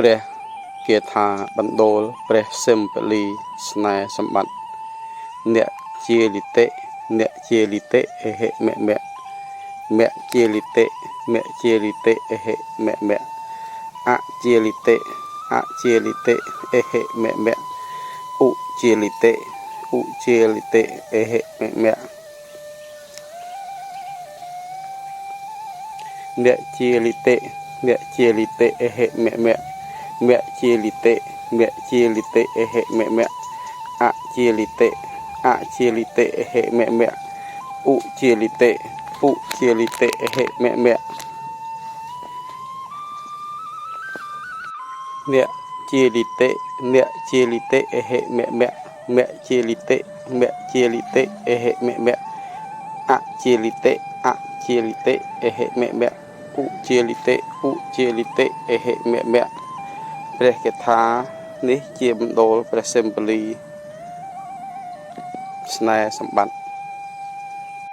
ព្រះគាថាបណ្ដូលព្រះសិមពលីស្នេហ៍សម្បត្តិអ្នកជាលិតិអ្នកជាលិតិអេហិមៈមៈមៈជាលិតិមៈជាលិតិអេហិមៈមៈអជាលិតិអជាលិតិអេហិមៈមៈឧជាលិតិឧជាលិតិអេហិមៈមៈអ្នកជាលិតិអ្នកជាលិតិអេហិមៈមៈមៈជាលិតិមៈជាលិតិអេហិមៈមៈអជាលិតិអជាលិតិអេហិមៈមៈឧជាលិតិឧជាលិតិអេហិមៈមៈអ្នកជាលិតិអ្នកជាលិតិអេហិមៈមៈមៈជាលិតិមៈជាលិតិអេហិមៈមៈអជាលិតិអជាលិតិអេហិមៈមៈឧជាលិតិឧជាលិតិអេហិមៈមៈព្រះកថានេះជាបណ្ដូលព្រះសិមពលីស្នេហ៍សម្បត្តិ